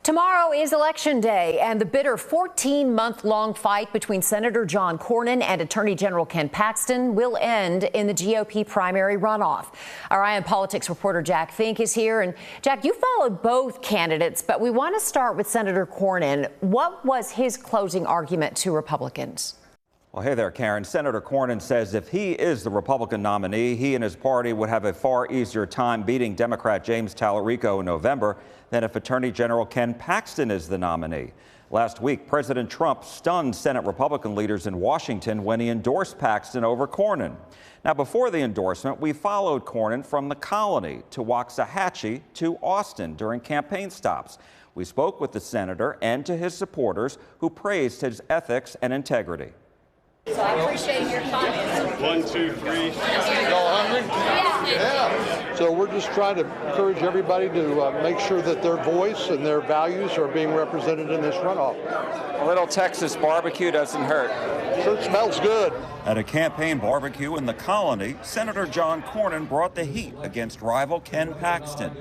Tomorrow is Election Day, and the bitter 14-month-long fight between Senator John Cornyn and Attorney General Ken Paxton will end in the GOP primary runoff. Our Eye on Politics reporter Jack Fink is here. And Jack, you followed both candidates, but we want to start with Senator Cornyn. What was his closing argument to Republicans? Well, hey there, Karen. Senator Cornyn says if he is the Republican nominee, he and his party would have a far easier time beating Democrat James Tallarico in November than if Attorney General Ken Paxton is the nominee. Last week, President Trump stunned Senate Republican leaders in Washington when he endorsed Paxton over Cornyn. Now, before the endorsement, we followed Cornyn from the Colony to Waxahachie to Austin during campaign stops. We spoke with the senator and to his supporters who praised his ethics and integrity. So I appreciate your comments. 1, 2, 3. Y'all hungry? Yeah. So we're just trying to encourage everybody to make sure that their voice and their values are being represented in this runoff. A little Texas barbecue doesn't hurt. Sure smells good. At a campaign barbecue in the Colony, Senator John Cornyn brought the heat against rival Ken Paxton.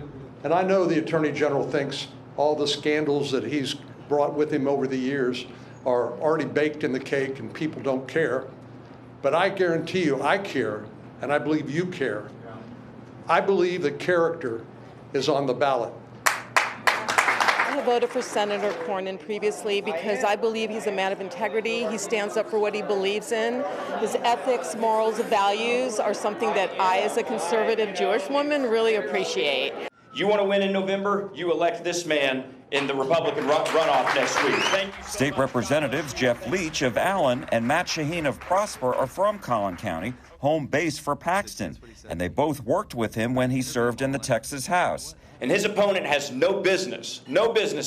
And I know the Attorney General thinks all the scandals that he's brought with him over the years are already baked in the cake and people don't care. But I guarantee you I care, and I believe you care. I believe that character is on the ballot. I voted for Senator Cornyn previously because I believe he's a man of integrity. He stands up for what he believes in. His ethics, morals, values are something that I, as a conservative Jewish woman, really appreciate. You want to win in November? You elect this man in the Republican runoff next week. Thank you. State Representatives Jeff Leach of Allen and Matt Shaheen of Prosper are from Collin County, home base for Paxton, and they both worked with him when he served in the Texas House. And his opponent has no business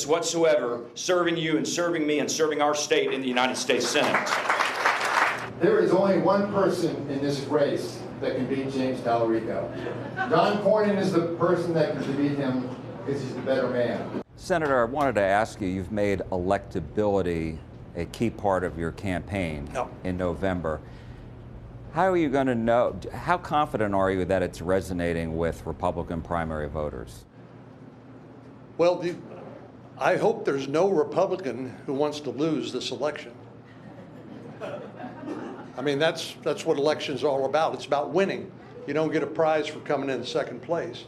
whatsoever serving you and serving me and serving our state in the United States Senate. There is only one person in this race that can beat James Tallarico. John Cornyn is the person that can beat him because he's the better man. Senator, I wanted to ask you, you've made electability a key part of your campaign in November. How are you going to know, how confident are you that it's resonating with Republican primary voters? Well, I hope there's no Republican who wants to lose this election. I mean, that's what elections are all about. It's about winning. You don't get a prize for coming in second place.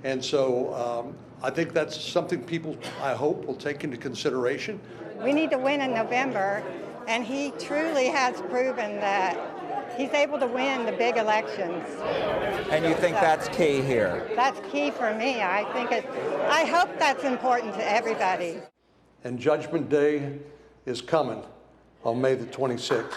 And so I think that's something people, I hope, will take into consideration. We need to win in November, and he truly has proven that he's able to win the big elections. And you think that's key here? That's key for me. I hope that's important to everybody. And Judgment Day is coming on May the 26th.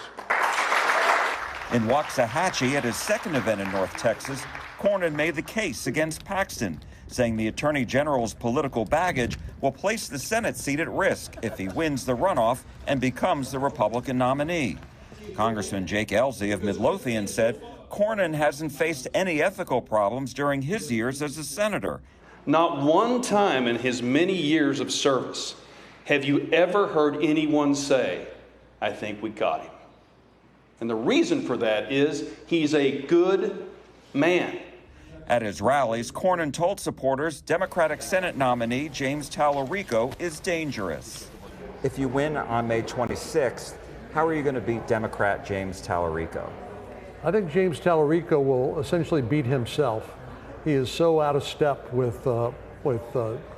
In Waxahachie, at his second event in North Texas, Cornyn made the case against Paxton, saying the Attorney General's political baggage will place the Senate seat at risk if he wins the runoff and becomes the Republican nominee. Congressman Jake Ellzey of Midlothian said Cornyn hasn't faced any ethical problems during his years as a senator. Not one time in his many years of service have you ever heard anyone say, "I think we got him." And the reason for that is he's a good man. At his rallies, Cornyn told supporters Democratic Senate nominee James Tallarico is dangerous. If you win on May 26th, how are you going to beat Democrat James Tallarico? I think James Tallarico will essentially beat himself. He is so out of step with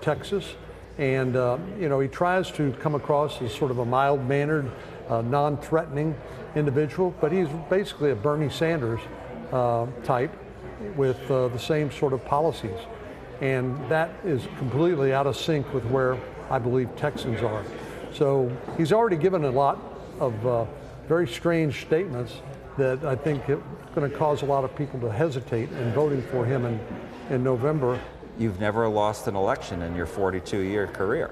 Texas, and he tries to come across as sort of a mild-mannered, non-threatening individual, but he's basically a Bernie Sanders type with the same sort of policies, and that is completely out of sync with where I believe Texans are. So he's already given a lot of very strange statements that I think it's going to cause a lot of people to hesitate in voting for him in November. You've never lost an election in your 42-year career,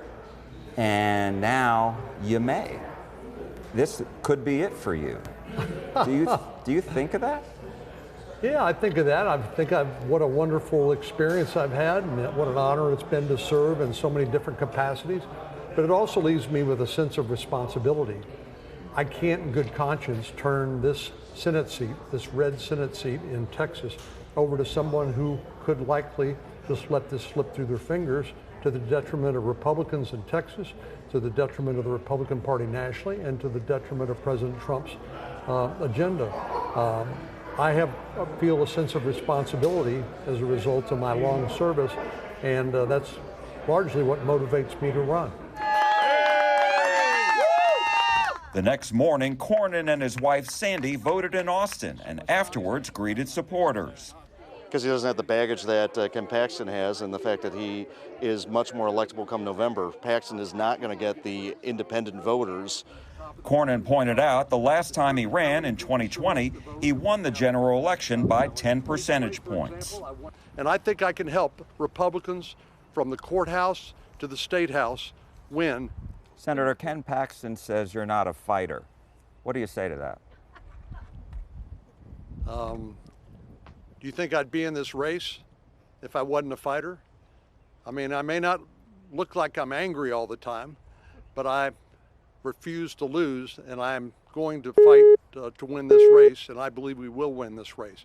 and now you may. This could be it for you. Do you think of that? Yeah, I think of that. I think what a wonderful experience I've had, and what an honor it's been to serve in so many different capacities. But it also leaves me with a sense of responsibility. I can't in good conscience turn this Senate seat, this red Senate seat in Texas, over to someone who could likely just let this slip through their fingers to the detriment of Republicans in Texas, to the detriment of the Republican Party nationally, and to the detriment of President Trump's agenda. I feel a sense of responsibility as a result of my long service, and that's largely what motivates me to run. The next morning, Cornyn and his wife Sandy voted in Austin and afterwards greeted supporters. Because he doesn't have the baggage that Ken Paxton has, and the fact that he is much more electable come November. Paxton is not going to get the independent voters. Cornyn pointed out the last time he ran in 2020, he won the general election by 10 percentage points. And I think I can help Republicans from the courthouse to the state house win. Senator Ken Paxton says you're not a fighter. What do you say to that? Do you think I'd be in this race if I wasn't a fighter? I mean, I may not look like I'm angry all the time, but I refuse to lose, and I'm going to fight to win this race, and I believe we will win this race.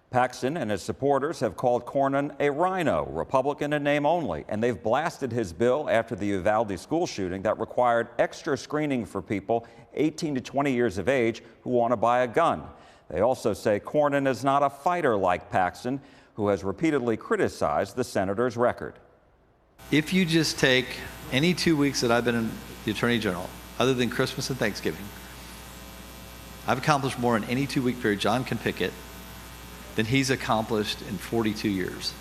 Paxton and his supporters have called Cornyn a rhino, Republican in name only, and they've blasted his bill after the Uvalde school shooting that required extra screening for people 18 to 20 years of age who want to buy a gun. They also say Cornyn is not a fighter like Paxton, who has repeatedly criticized the senator's record. If you just take any 2 weeks that I've been the Attorney General, other than Christmas and Thanksgiving, I've accomplished more in any 2 week period John can pick it than he's accomplished in 42 years.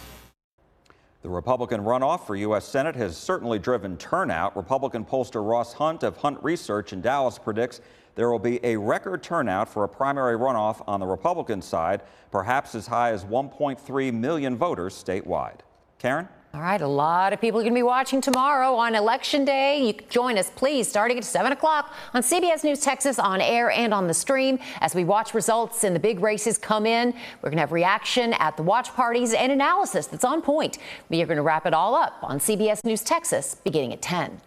The Republican runoff for U.S. Senate has certainly driven turnout. Republican pollster Ross Hunt of Hunt Research in Dallas predicts there will be a record turnout for a primary runoff on the Republican side, perhaps as high as 1.3 million voters statewide. Karen? All right, a lot of people are going to be watching tomorrow on Election Day. You can join us, please, starting at 7 o'clock on CBS News Texas on air and on the stream. As we watch results and the big races come in, we're going to have reaction at the watch parties and analysis that's on point. We are going to wrap it all up on CBS News Texas beginning at 10.